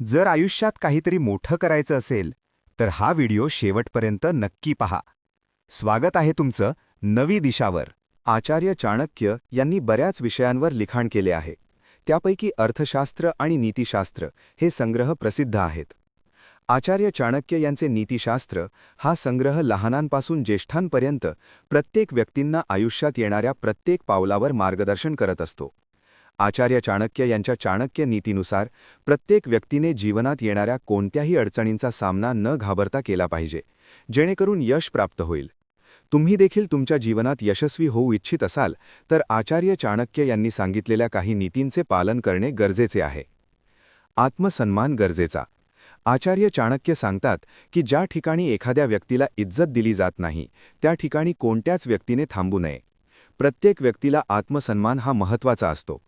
जर आयुष्यात काहीतरी मोठं करायचं असेल तर हा व्हिडिओ शेवटपर्यंत नक्की पहा. स्वागत आहे तुमचं नवी दिशावर. आचार्य चाणक्य यांनी बऱ्याच विषयांवर लिखाण केले आहे. त्यापैकी अर्थशास्त्र आणि नीतिशास्त्र हे संग्रह प्रसिद्ध आहेत. आचार्य चाणक्य यांचे नीतिशास्त्र हा संग्रह लहानांपासून ज्येष्ठांपर्यंत प्रत्येक व्यक्तींना आयुष्यात येणाऱ्या प्रत्येक पावलावर मार्गदर्शन करत असतो. आचार्य चाणक्य यांच्या चाणक्य नीतीनुसार प्रत्येक व्यक्तीने जीवनात येणाऱ्या कोणत्याही अडचणींचा सामना न घाबरता केला पाहिजे, जेणेकरून यश प्राप्त होईल. तुम्ही देखील तुमच्या जीवनात यशस्वी होऊ इच्छित असाल तर आचार्य चाणक्य यांनी सांगितलेल्या काही नीतींचे पालन करणे गरजेचे आहे. आत्मसन्मान गरजेचा. आचार्य चाणक्य सांगतात की ज्या ठिकाणी एखाद्या व्यक्तीला इज्जत दिली जात नाही त्या ठिकाणी कोणत्याच व्यक्तीने थांबू नये. प्रत्येक व्यक्तीला आत्मसन्मान हा महत्त्वाचा असतो.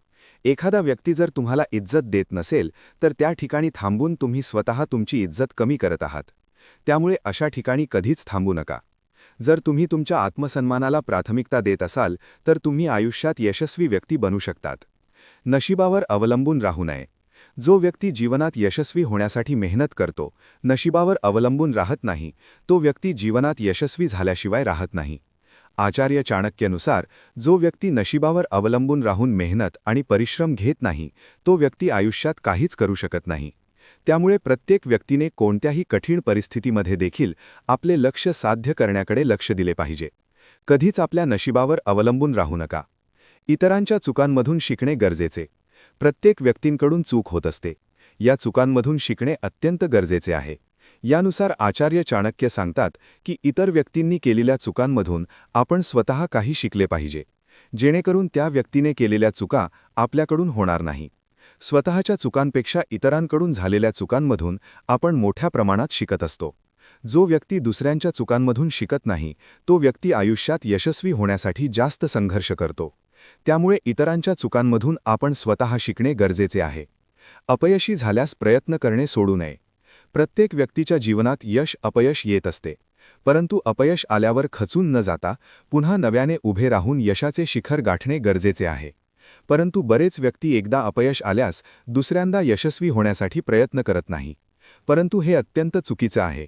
एखादा व्यक्ती जर तुम्हाला इज्जत देत नसेल तर त्या ठिकाणी थांबून तुम्ही स्वतः तुमची इज्जत कमी करत आहात. त्यामुळे अशा ठिकाणी कधीच थांबू नका. जर तुम्ही तुमच्या आत्मसन्मानाला प्राथमिकता देत असाल तर तुम्ही आयुष्यात यशस्वी व्यक्ती बनू शकतात. नशिबावर अवलंबून राहू नये. जो व्यक्ती जीवनात यशस्वी होण्यासाठी मेहनत करतो, नशिबावर अवलंबून राहत नाही, तो व्यक्ती जीवनात यशस्वी झाल्याशिवाय राहत नाही. आचार्य चाणक्यनुसार जो व्यक्ती नशिबावर अवलंबून राहून मेहनत आणि परिश्रम घेत नाही, तो व्यक्ती आयुष्यात काहीच करू शकत नाही. त्यामुळे प्रत्येक व्यक्तीने कोणत्याही कठीण परिस्थितीमध्ये देखील आपले लक्ष्य साध्य करण्याकडे लक्ष दिले पाहिजे. कधीच आपल्या नशिबावर अवलंबून राहू नका. इतरांच्या चुकांमधून शिकणे गरजेचे. प्रत्येक व्यक्तींकडून चूक होत असते. या चुकांमधून शिकणे अत्यंत गरजेचे आहे. यानुसार आचार्य चाणक्य सांगतात की इतर व्यक्तींनी केलेल्या चुकांमधून आपण स्वतः काही शिकले पाहिजे, जेणेकरून त्या व्यक्तीने केलेल्या चुका आपल्याकडून होणार नाही. स्वतःच्या चुकांपेक्षा इतरांकडून झालेल्या चुकांमधून आपण मोठ्या प्रमाणात शिकत असतो. जो व्यक्ती दुसऱ्यांच्या चुकांमधून शिकत नाही, तो व्यक्ती आयुष्यात यशस्वी होण्यासाठी जास्त संघर्ष करतो. त्यामुळे इतरांच्या चुकांमधून आपण स्वतः शिकणे गरजेचे आहे. अपयशी झाल्यास प्रयत्न करणे सोडू नये. प्रत्येक व्यक्तीच्या जीवनात यश अपयश येत असते, परंतु अपयश आल्यावर खचून न जाता पुन्हा नव्याने उभे राहून यशाचे शिखर गाठणे गरजेचे आहे. परंतु बरेच व्यक्ती एकदा अपयश आल्यास दुसऱ्यांदा यशस्वी होण्यासाठी प्रयत्न करत नाही, परंतु हे अत्यंत चुकीचे आहे.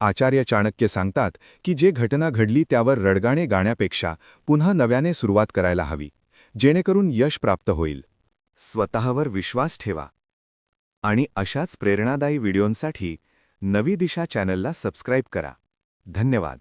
आचार्य चाणक्य सांगतात की जे घटना घडली त्यावर रडगाणे गाण्यापेक्षा पुन्हा नव्याने सुरुवात करायला हवी, जेणेकरून यश प्राप्त होईल. स्वतःवर विश्वास ठेवा. आणि अशाच प्रेरणादायी व्हिडिओंसाठी नवी दिशा चॅनलला सबस्क्राईब करा. धन्यवाद.